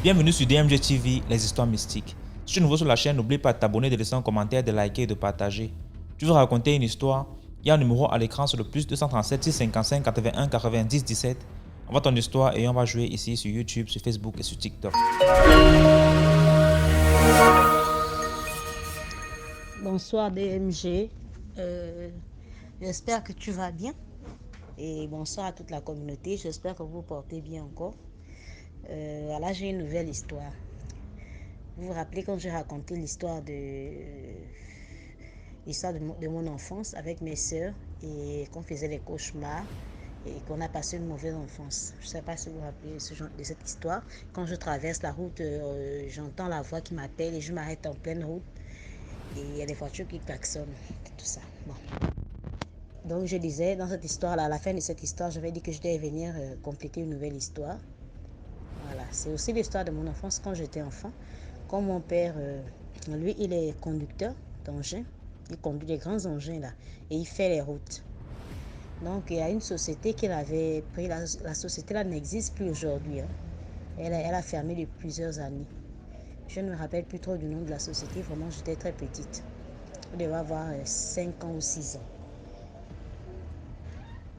Bienvenue sur DMG TV, les histoires mystiques. Si tu es nouveau sur la chaîne, n'oublie pas de t'abonner, de laisser un commentaire, de liker et de partager. Tu veux raconter une histoire? Il y a un numéro à l'écran sur le plus 237 655 81 90 17. Envoie ton histoire et on va jouer ici sur YouTube, sur Facebook et sur TikTok. Bonsoir DMG, j'espère que tu vas bien et bonsoir à toute la communauté, j'espère que vous vous portez bien encore. Voilà, j'ai une nouvelle histoire. Vous vous rappelez quand j'ai raconté l'histoire de mon enfance avec mes soeurs et qu'on faisait des cauchemars et qu'on a passé une mauvaise enfance. Je ne sais pas si vous vous rappelez de cette histoire. Quand je traverse la route, j'entends la voix qui m'appelle et je m'arrête en pleine route. Et il y a des voitures qui klaxonnent, tout ça. Bon. Donc je disais, dans cette histoire-là, à la fin de cette histoire, je vais dire que je devais venir compléter une nouvelle histoire. Voilà, c'est aussi l'histoire de mon enfance quand j'étais enfant. Comme mon père, lui, il est conducteur d'engins. Il conduit des grands engins là. Et il fait les routes. Donc il y a une société qu'il avait pris. La société là n'existe plus aujourd'hui. Hein. Elle a fermé depuis plusieurs années. Je ne me rappelle plus trop du nom de la société. Vraiment, j'étais très petite. Je devais avoir 5 ans ou 6 ans.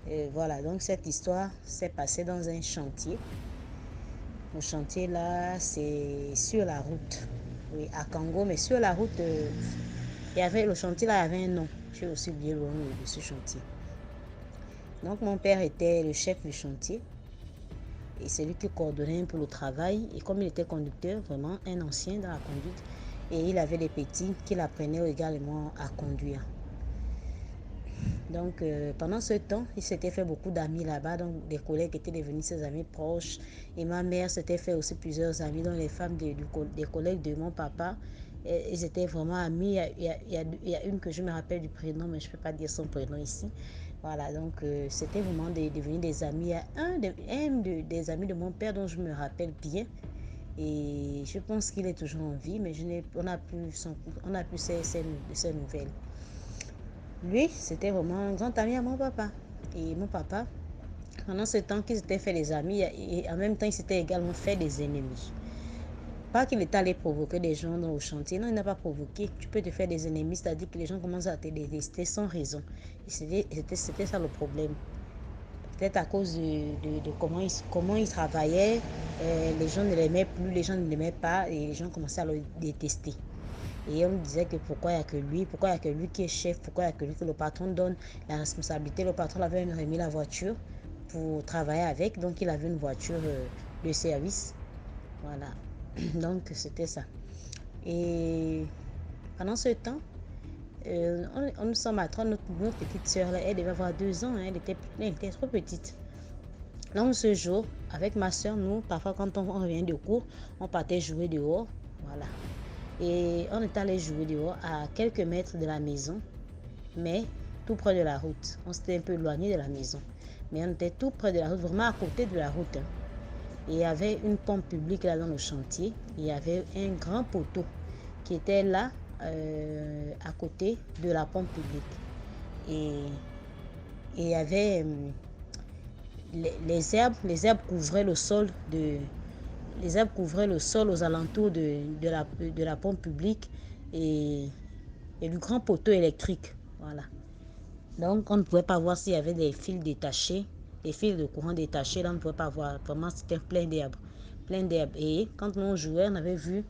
Et voilà, donc cette histoire s'est passée dans un chantier. Le chantier là, c'est sur la route. Oui, à Kango, mais sur la route, le chantier là avait un nom. J'ai aussi oublié le nom de ce chantier. Donc mon père était le chef du chantier. Et c'est lui qui coordonnait un peu le travail. Et comme il était conducteur, vraiment un ancien dans la conduite, et il avait des petits qui l'apprenaient également à conduire. Donc, pendant ce temps, il s'était fait beaucoup d'amis là-bas, donc des collègues étaient devenus ses amis proches. Et ma mère s'était fait aussi plusieurs amis, dont les femmes des collègues de mon papa. Et ils étaient vraiment amis. Il y a une que je me rappelle du prénom, mais je ne peux pas dire son prénom ici. Voilà, donc c'était vraiment devenu des amis. Il y a des amis de mon père dont je me rappelle bien. Et je pense qu'il est toujours en vie, mais on n'a plus ses nouvelles. Lui, c'était vraiment un grand ami à mon papa. Et mon papa, pendant ce temps qu'ils s'étaient fait des amis, et en même temps, il s'était également fait des ennemis. Pas qu'il est allé provoquer des gens dans le chantier. Non, il n'a pas provoqué. Tu peux te faire des ennemis, c'est-à-dire que les gens commencent à te détester sans raison. Et c'était ça le problème. Peut-être à cause de comment il travaillait, les gens ne l'aimaient plus, les gens ne l'aimaient pas, et les gens commençaient à le détester. Et on me disait que pourquoi il n'y a que lui qui est chef, pourquoi il n'y a que lui que le patron donne la responsabilité. Le patron avait remis la voiture pour travailler avec, donc il avait une voiture de service. Voilà, donc c'était ça. Et pendant ce temps, nous sommes à 3, notre petite soeur, elle devait avoir 2 ans, hein, elle était trop petite. Donc ce jour, avec ma soeur, nous, parfois quand on revient de cours, on partait jouer dehors. Voilà. Et on est allé jouer dehors à quelques mètres de la maison, mais tout près de la route. On s'était un peu éloigné de la maison, mais on était tout près de la route, vraiment à côté de la route. Et il y avait une pompe publique là dans le chantier. Il y avait un grand poteau qui était là à côté de la pompe publique. Et il y avait les herbes couvraient le sol aux alentours de la pompe publique et du grand poteau électrique. Voilà. Donc, on ne pouvait pas voir s'il y avait des fils détachés, des fils de courant détachés. Là, on ne pouvait pas voir. Vraiment, c'était plein d'herbes. Plein d'herbes. Et quand on jouait, on avait vu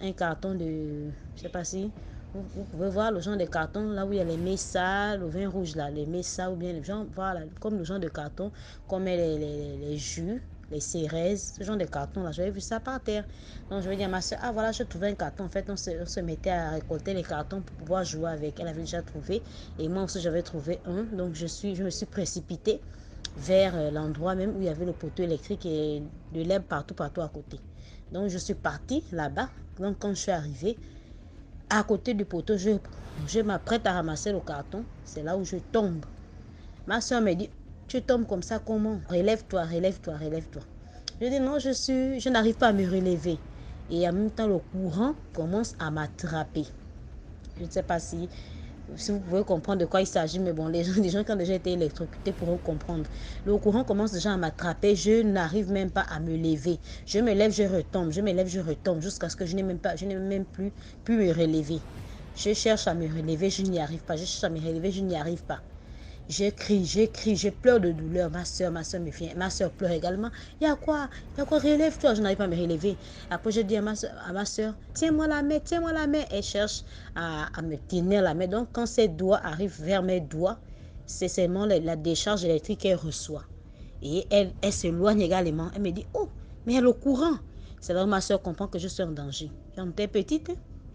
un carton de... Je ne sais pas si... Vous pouvez voir le genre de carton, là où il y a les messas, le vin rouge, là, les messas, ou bien les gens, voilà, comme le genre de carton, comme les jus, les cérèses, ce genre de carton, là, j'avais vu ça par terre. Donc, je vais dire à ma soeur, ah voilà, je trouvais un carton. En fait, on se mettait à récolter les cartons pour pouvoir jouer avec. Elle avait déjà trouvé, et moi aussi, j'avais trouvé un. Donc, je me suis précipitée vers l'endroit même où il y avait le poteau électrique et de l'herbe partout à côté. Donc, je suis partie là-bas. Donc, quand je suis arrivée, à côté du poteau, je m'apprête à ramasser le carton. C'est là où je tombe. Ma soeur me dit, tu tombes comme ça, comment? Relève-toi, relève-toi, relève-toi. Je dis, non, je n'arrive pas à me relever. Et en même temps, le courant commence à m'attraper. Je ne sais pas si si vous pouvez comprendre de quoi il s'agit, mais bon, les gens qui ont déjà été électrocutés pourront comprendre. Le courant commence déjà à m'attraper, je n'arrive même pas à me lever. Je me lève, je retombe, je me lève, je retombe, jusqu'à ce que je n'ai même plus pu me relever. Je cherche à me relever, je n'y arrive pas. Je cherche à me relever, je n'y arrive pas. Je crie, je pleure de douleur. Ma soeur me vient. Ma soeur pleure également. Il y a quoi? Relève-toi. Je n'arrive pas à me relever. Après, je dis à ma soeur, tiens-moi la main, tiens-moi la main. Elle cherche à me tenir la main. Donc, quand ses doigts arrivent vers mes doigts, c'est seulement la décharge électrique qu'elle reçoit. Et elle s'éloigne également. Elle me dit, oh, mais elle est au courant. C'est là où ma soeur comprend que je suis en danger. Quand j'étais petite, hein?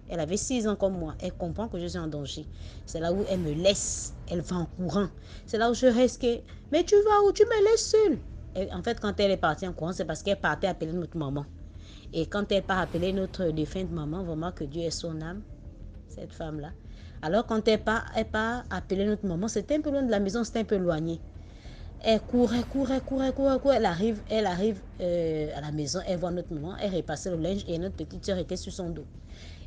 Elle avait 6 ans comme moi. Elle comprend que je suis en danger. C'est là où elle me laisse. Elle va en courant. C'est là où je reste. Mais tu vas où? Tu me laisses seule. Et en fait, quand elle est partie en courant, c'est parce qu'elle partait appeler notre maman. Et quand elle part appeler notre défunte maman, vraiment que Dieu ait son âme, cette femme-là. Alors quand elle part appeler notre maman, c'était un peu loin de la maison, c'était un peu éloigné. Elle court, elle court, elle court, elle court, elle court. Elle arrive à la maison, elle voit notre maman, elle repassait le linge et notre petite soeur était sur son dos.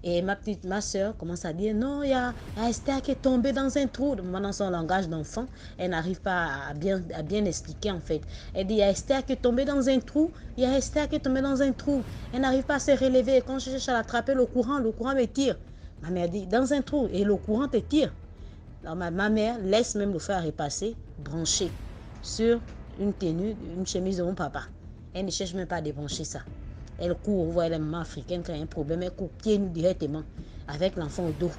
Et ma soeur commence à dire, non, il y a Esther qui est tombée dans un trou. Dans son langage d'enfant, elle n'arrive pas à bien expliquer en fait. Elle dit, il y a Esther qui est tombée dans un trou, il y a Esther qui est tombée dans un trou. Elle n'arrive pas à se relever. Et quand je cherche à l'attraper, le courant me tire. Ma mère dit, dans un trou, et le courant te tire. Alors ma mère laisse même le fer repasser, branché sur une tenue, une chemise de mon papa. Elle ne cherche même pas à débrancher ça. Elle court, vous voyez la maman africaine qui a un problème, elle court pieds nus directement avec l'enfant au dos.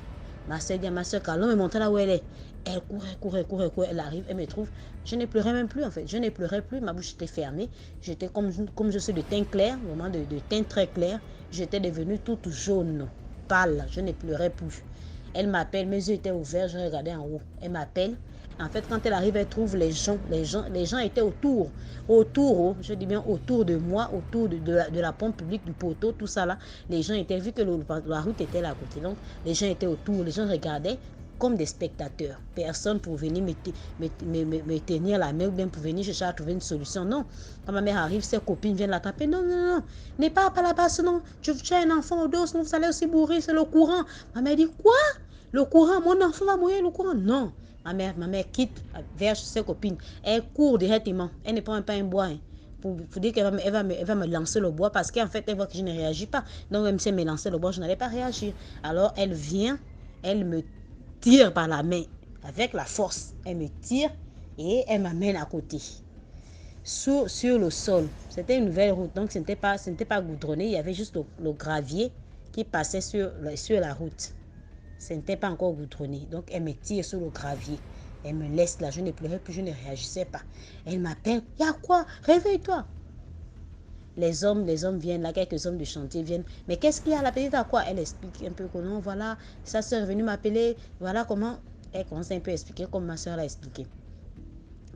Ma soeur dit à ma soeur, allons me montrer là où elle est. Elle court, elle arrive, elle me trouve. Je ne pleurais même plus en fait, je ne pleurais plus, ma bouche était fermée. J'étais comme je suis de teint clair, vraiment de teint très clair. J'étais devenue toute jaune, pâle, je ne pleurais plus. Elle m'appelle, mes yeux étaient ouverts, je regardais en haut. Elle m'appelle. En fait, quand elle arrive, elle trouve les gens étaient autour, je dis bien autour de moi, autour de la pompe publique, du poteau, tout ça là. Les gens étaient, vu que la route était là à côté, donc les gens étaient autour, les gens regardaient comme des spectateurs. Personne pour venir me tenir la main ou bien pour venir chercher à trouver une solution. Non. Quand ma mère arrive, ses copines viennent l'attraper. Non, non, non. N'est pas là-bas, sinon tu as un enfant au dos, sinon vous allez aussi mourir, c'est le courant. Ma mère dit, quoi? Le courant, mon enfant va mourir, le courant? Non. Ma mère quitte vers ses copines. Elle court directement. Elle ne prend même pas un bois. Hein, pour dire qu'elle va me lancer le bois parce qu'en fait, elle voit que je ne réagis pas. Donc, même si elle me lançait le bois, je n'allais pas réagir. Alors, elle vient, elle me tire par la main avec la force. Elle me tire et elle m'amène à côté. Sur le sol. C'était une nouvelle route. Donc, ce n'était pas goudronné. Il y avait juste le gravier qui passait sur la route. Ce n'était pas encore goudronné. Donc, elle me tire sur le gravier. Elle me laisse là. Je ne pleurais plus, je ne réagissais pas. Elle m'appelle. Il y a quoi? Réveille-toi. Les hommes viennent là, quelques hommes de chantier viennent. Mais qu'est-ce qu'il y a? La petite à quoi? Elle explique un peu comment, voilà, sa soeur est venue m'appeler. Voilà comment. Elle commence un peu à expliquer comme ma soeur l'a expliqué.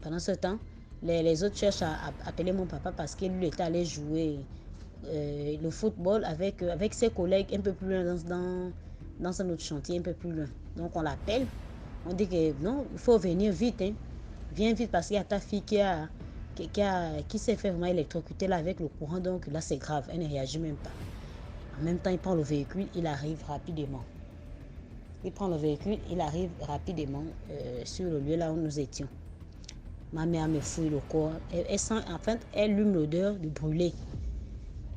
Pendant ce temps, les autres cherchent à appeler mon papa parce qu'il lui était allé jouer le football avec ses collègues un peu plus loin dans un autre chantier, un peu plus loin. Donc on l'appelle, on dit que non, il faut venir vite. Hein. Viens vite parce qu'il y a ta fille qui s'est fait vraiment électrocuter là avec le courant, donc là c'est grave, elle ne réagit même pas. En même temps, il prend le véhicule, il arrive rapidement. Il prend le véhicule, il arrive rapidement sur le lieu là où nous étions. Ma mère me fouille le corps. Elle sent, en fait, elle allume l'odeur du brûlé.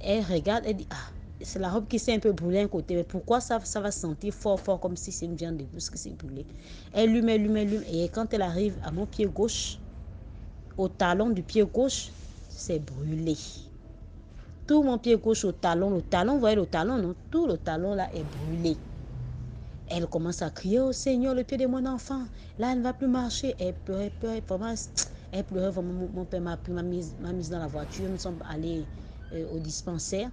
Elle regarde, elle dit, ah, c'est la robe qui s'est un peu brûlée d'un côté. Mais pourquoi ça va sentir fort, fort, comme si c'est une viande de bouche qui s'est brûlée. Elle allume. Et quand elle arrive à mon pied gauche, au talon du pied gauche, c'est brûlé. Tout mon pied gauche au talon, vous voyez le talon, non? Tout le talon là est brûlé. Elle commence à crier, oh Seigneur, le pied de mon enfant, là, elle ne va plus marcher. Elle pleurait vraiment. Mon père m'a mise dans la voiture. Nous sommes allés au dispensaire.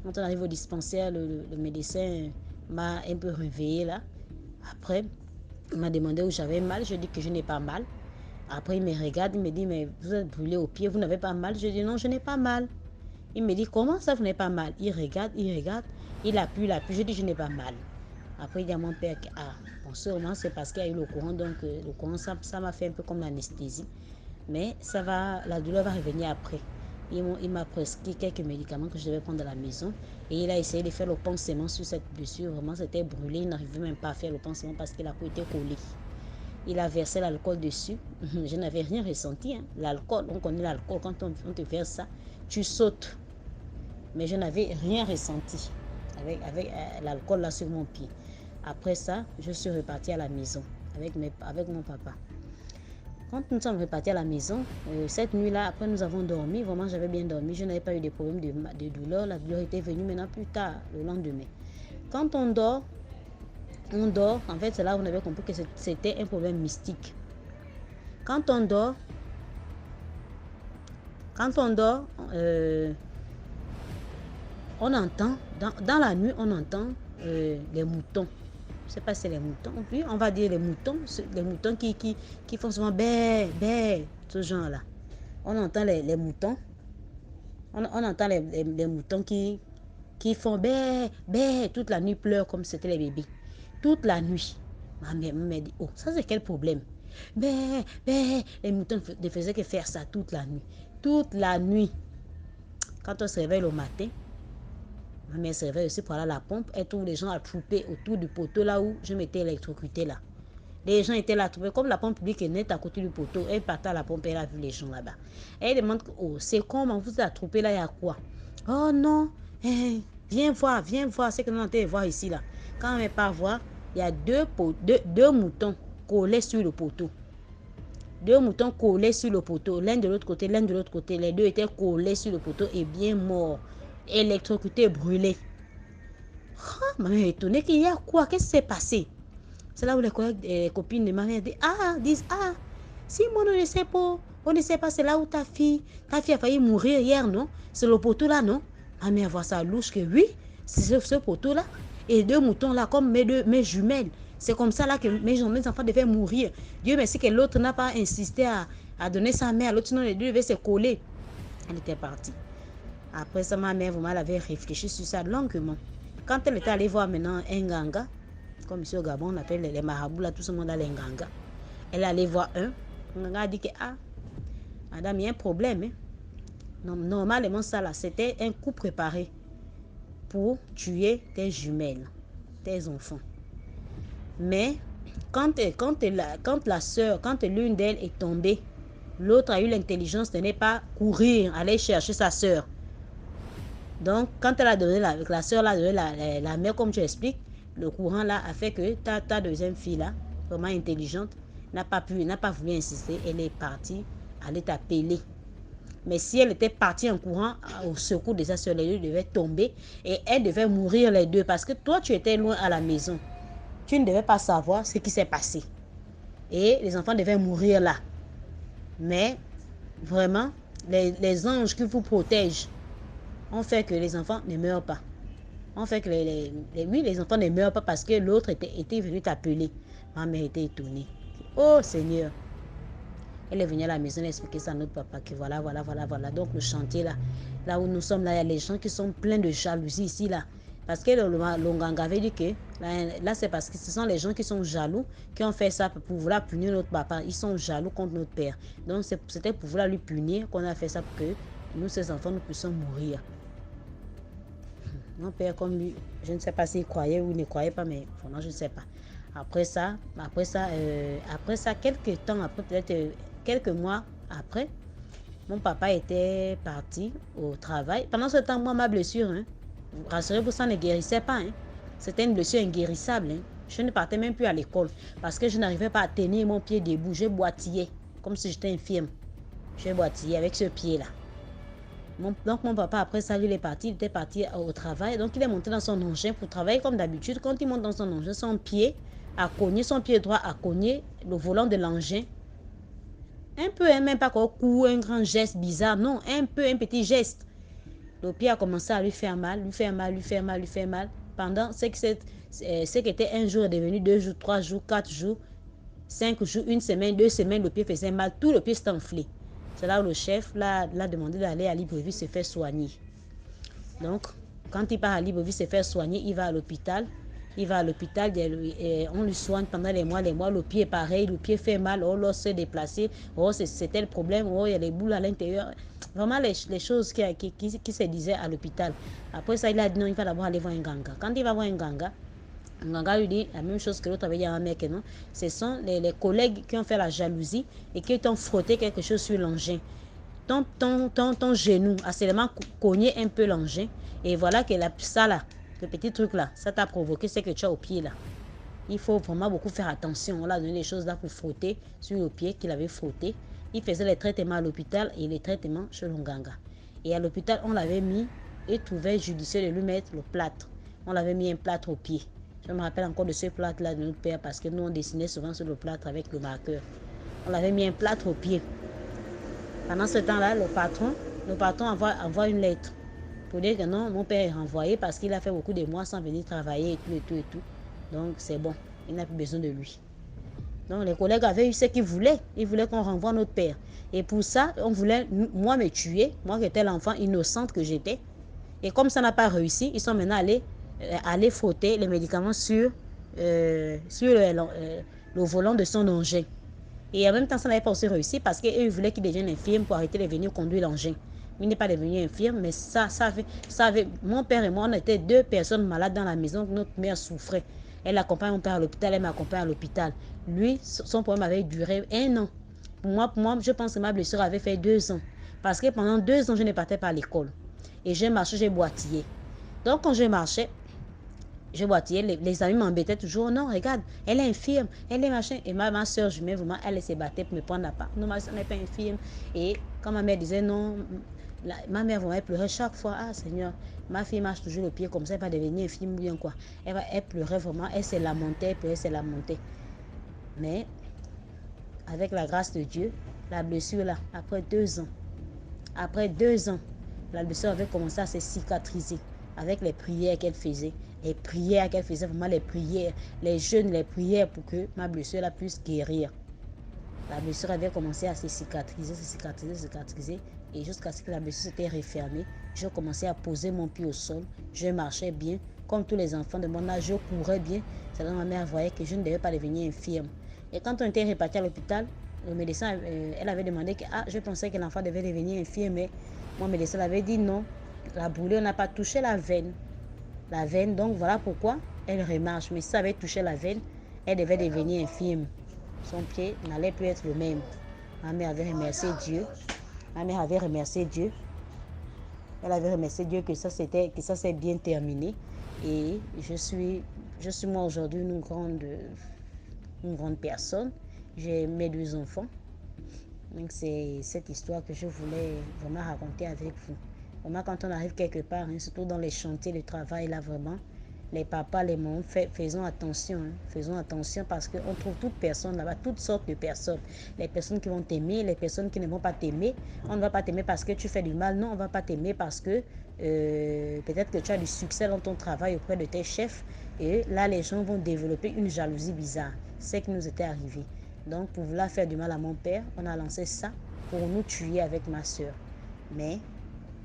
Quand on arrive au dispensaire, le médecin m'a un peu réveillée là. Après, il m'a demandé où j'avais mal. Je dis que je n'ai pas mal. Après, il me regarde, il me dit, mais vous êtes brûlé au pied, vous n'avez pas mal? Je dis, non, je n'ai pas mal. Il me dit, comment ça, vous n'avez pas mal? Il regarde, il appuie. Je dis, je n'ai pas mal. Après, il dit à mon père, bon, sûrement, c'est parce qu'il y a eu le courant, donc le courant, ça m'a fait un peu comme l'anesthésie. Mais ça va, la douleur va revenir après. Il m'a prescrit quelques médicaments que je devais prendre à la maison. Et il a essayé de faire le pansement sur cette blessure. Vraiment, c'était brûlé. Il n'arrivait même pas à faire le pansement parce que la peau était collée. Il a versé l'alcool dessus. Je n'avais rien ressenti. Hein. L'alcool, on connaît l'alcool. Quand on te verse ça, tu sautes. Mais je n'avais rien ressenti avec l'alcool là sur mon pied. Après ça, je suis repartie à la maison avec mon papa. Quand nous sommes repartis à la maison, cette nuit-là, après nous avons dormi, vraiment j'avais bien dormi, je n'avais pas eu de problème de douleur, la douleur était venue maintenant plus tard, le lendemain. Quand on dort, en fait c'est là où on avait compris que c'était un problème mystique. Quand on dort, on entend, dans la nuit on entend les moutons. Je ne sais pas si c'est les moutons. Puis on va dire les moutons qui font souvent bé, bé, ce genre-là. On entend les moutons. On entend les moutons qui font bé, bé, toute la nuit, pleurent comme si c'était les bébés. Toute la nuit. Ma mère dit, oh, ça c'est quel problème? Bé, bé, les moutons ne faisaient que faire ça toute la nuit. Toute la nuit. Quand on se réveille le matin, ma mère se réveille aussi pour aller à la pompe. Elle trouve les gens attroupés autour du poteau là où je m'étais électrocutée là. Les gens étaient là attroupés. Comme la pompe publique est nette à côté du poteau, elle partait à la pompe, elle a vu les gens là-bas. Elle demande, oh, c'est comment vous êtes attroupés là, il y a quoi? Oh non, viens voir ce que nous sommes en train de voir ici là. Quand on n'est pas voir, il y a deux moutons collés sur le poteau. Deux moutons collés sur le poteau, l'un de l'autre côté, l'un de l'autre côté. Les deux étaient collés sur le poteau et bien morts. Électrocuté, brûlé. Oh, ma mère est étonnée qu'il y a quoi? Qu'est-ce qui s'est passé? C'est là où les collègues et les copines de ma mère disent si moi on ne sait pas, c'est là où ta fille a failli mourir hier, non? C'est le poteau là, non? Ma mère voit ça louche que oui, c'est ce poteau là. Et deux moutons là, comme mes jumelles. C'est comme ça là que mes enfants devaient mourir. Dieu merci que l'autre n'a pas insisté à donner sa mère. L'autre, sinon les deux devaient se coller. Elle était partie. Après ça, ma mère, vraiment, elle avait réfléchi sur ça longuement. Quand elle était allée voir maintenant un ganga, comme ici au Gabon, on appelle les marabouts, là, tout ce monde a les ganga. Elle est allée voir un. Le ganga a dit que, madame, il y a un problème. Hein. Non, normalement, ça là, c'était un coup préparé pour tuer tes jumelles, tes enfants. Mais quand l'une d'elles est tombée, l'autre a eu l'intelligence de ne pas courir, aller chercher sa soeur. Donc, quand elle a donné la soeur a donné la mère, comme tu expliques, le courant là a fait que ta deuxième fille là, vraiment intelligente, n'a pas voulu insister. Elle est partie, aller t'appeler. Mais si elle était partie en courant au secours de sa soeur, les deux devaient tomber et elle devait mourir les deux parce que toi tu étais loin à la maison. Tu ne devais pas savoir ce qui s'est passé. Et les enfants devaient mourir là. Mais vraiment, les anges qui vous protègent ont fait que les enfants ne meurent pas. On fait que les enfants ne meurent pas parce que l'autre était venu t'appeler. Ma mère était étonnée. Oh Seigneur. Elle est venue à la maison expliquer ça à notre papa que voilà. Donc le chantier là où nous sommes là, il y a les gens qui sont pleins de jalousie ici là. Parce que l'Onganga avait dit que là c'est parce que ce sont les gens qui sont jaloux qui ont fait ça pour vouloir punir notre papa. Ils sont jaloux contre notre père. Donc c'était pour vouloir lui punir qu'on a fait ça pour que nous, ces enfants, nous puissions mourir. Mon père, comme lui, je ne sais pas s'il croyait ou il ne croyait pas, mais vraiment, je ne sais pas. Après ça, quelques temps après, peut-être quelques mois après, mon papa était parti au travail. Pendant ce temps, moi, ma blessure, rassurez-vous, ça ne guérissait pas. C'était une blessure inguérissable. Je ne partais même plus à l'école parce que je n'arrivais pas à tenir mon pied debout. Je boitillais comme si j'étais infirme. Je boitillais avec ce pied-là. Donc mon papa, après ça, il était parti au travail. Donc il est monté dans son engin pour travailler comme d'habitude. Quand il monte dans son engin, son pied droit a cogné le volant de l'engin. Un peu, même pas qu'un coup, un grand geste bizarre. Non, un petit geste. Le pied a commencé à lui faire mal. Pendant ce qui était un jour est devenu 2 jours, 3 jours, 4 jours, 5 jours, 1 semaine, 2 semaines, le pied faisait mal. Tout le pied s'est enflé. C'est là où le chef l'a demandé d'aller à Libreville se faire soigner. Donc, quand il part à Libreville se faire soigner, il va à l'hôpital. Il va à l'hôpital, on lui soigne pendant les mois, le pied est pareil, le pied fait mal, oh, l'os s'est déplacé, oh, c'était le problème, oh, il y a les boules à l'intérieur. Vraiment, les choses qui se disaient à l'hôpital. Après ça, il a dit non, il va d'abord aller voir un ganga. Quand il va voir un ganga lui dit la même chose que l'autre avait dit à un mec, non? Ce sont les collègues qui ont fait la jalousie et qui t'ont frotté quelque chose sur l'engin. Ton genou a seulement cogné un peu l'engin. Et voilà que ça là, le petit truc là, ça t'a provoqué ce que tu as au pied là. Il faut vraiment beaucoup faire attention. On l'a donné les choses là pour frotter sur le pied qu'il avait frotté. Il faisait les traitements à l'hôpital et les traitements chez l'Onganga. Et à l'hôpital, on l'avait mis et trouvait judicieux de lui mettre le plâtre. On l'avait mis un plâtre au pied. Je me rappelle encore de ce plâtre là de notre père parce que nous on dessinait souvent sur le plâtre avec le marqueur. On l'avait mis un plâtre au pied. Pendant ce temps-là, le patron envoie une lettre pour dire que non, mon père est renvoyé parce qu'il a fait beaucoup de mois sans venir travailler et tout. Donc, c'est bon. Il n'a plus besoin de lui. Donc, les collègues avaient eu ce qu'ils voulaient. Ils voulaient qu'on renvoie notre père. Et pour ça, on voulait, moi, me tuer. Moi, qui étais l'enfant innocente que j'étais. Et comme ça n'a pas réussi, ils sont maintenant allés frotter les médicaments sur le volant de son engin. Et en même temps, ça n'avait pas aussi réussi parce qu'eux voulaient qu'il devienne infirme pour arrêter de venir conduire l'engin. Il n'est pas devenu infirme, mais ça avait, mon père et moi, on était deux personnes malades dans la maison. Notre mère souffrait. Elle accompagne mon père à l'hôpital, elle m'accompagne à l'hôpital. Lui, son problème avait duré 1 an. Pour moi, je pense que ma blessure avait fait 2 ans. Parce que pendant 2 ans, je ne partais pas à l'école. Et j'ai marché, j'ai boitillé. Donc, quand je marchais, je boitillais, les amis m'embêtaient toujours. Non, regarde, elle est infirme, elle est machin. Et ma soeur jumelle, vraiment, elle se battait pour me prendre la part. Non, ma soeur n'est pas infirme. Et quand ma mère disait non, ma mère vraiment, elle pleurait chaque fois. Ah Seigneur, ma fille marche toujours le pied comme ça, elle va devenir infirme ou bien quoi. Elle pleurait vraiment, elle se lamentait, elle se lamentait. Mais avec la grâce de Dieu, la blessure là, après 2 ans, la blessure avait commencé à se cicatriser avec les prières qu'elle faisait. Les prières qu'elle faisait, vraiment les prières, les jeûnes, les prières pour que ma blessure là puisse guérir. La blessure avait commencé à se cicatriser. Et jusqu'à ce que la blessure s'était refermée, je commençais à poser mon pied au sol. Je marchais bien. Comme tous les enfants de mon âge, je courais bien. C'est là que ma mère voyait que je ne devais pas devenir infirme. Et quand on était répartis à l'hôpital, le médecin, elle avait demandé que je pensais que l'enfant devait devenir infirme, mais mon médecin avait dit non. La brûlure n'a pas touché la veine. Donc voilà pourquoi elle remarche. Mais si ça avait touché la veine, elle devait devenir infirme. Son pied n'allait plus être le même. Ma mère avait remercié Dieu. Elle avait remercié Dieu que ça s'est bien terminé. Et je suis moi aujourd'hui une grande personne. J'ai mes 2 enfants. Donc c'est cette histoire que je voulais vraiment raconter avec vous. Vraiment, quand on arrive quelque part, surtout dans les chantiers de travail, là vraiment, les papas, les mamans, faisons attention. Faisons attention parce qu'on trouve toutes personnes là-bas, toutes sortes de personnes. Les personnes qui vont t'aimer, les personnes qui ne vont pas t'aimer. On ne va pas t'aimer parce que tu fais du mal. Non, on ne va pas t'aimer parce que peut-être que tu as du succès dans ton travail auprès de tes chefs. Et là, les gens vont développer une jalousie bizarre. C'est ce qui nous était arrivé. Donc, pour vouloir faire du mal à mon père, on a lancé ça pour nous tuer avec ma soeur. Mais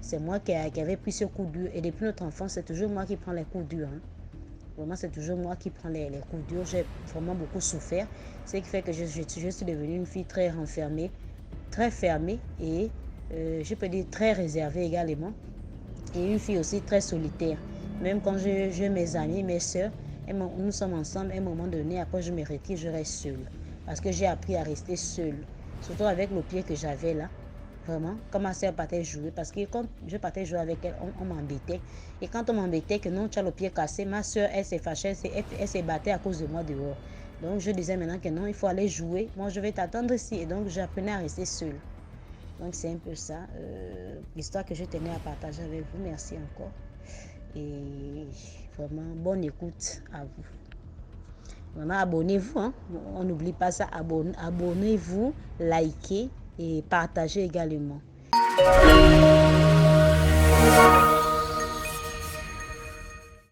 c'est moi qui avais pris ce coup dur. Et depuis notre enfance, c'est toujours moi qui prends les coups durs. Vraiment, c'est toujours moi qui prends les coups durs. J'ai vraiment beaucoup souffert. Ce qui fait que je suis devenue une fille très renfermée, très fermée et je peux dire très réservée également. Et une fille aussi très solitaire. Même quand j'ai mes amis, mes soeurs, nous sommes ensemble, à un moment donné, après je me retire, je reste seule. Parce que j'ai appris à rester seule. Surtout avec le pied que j'avais là. Vraiment, quand ma soeur partait jouer, parce que quand je partais jouer avec elle, on m'embêtait. Et quand on m'embêtait que non, tu as le pied cassé, ma soeur, elle s'est fâchée, elle s'est battue à cause de moi dehors. Donc je disais maintenant que non, il faut aller jouer. Moi, je vais t'attendre ici. Et donc, j'apprenais à rester seule. Donc, c'est un peu ça, l'histoire que je tenais à partager avec vous. Merci encore. Et vraiment, bonne écoute à vous. Vraiment, abonnez-vous. On n'oublie pas ça. Abonnez-vous, likez et partagez également.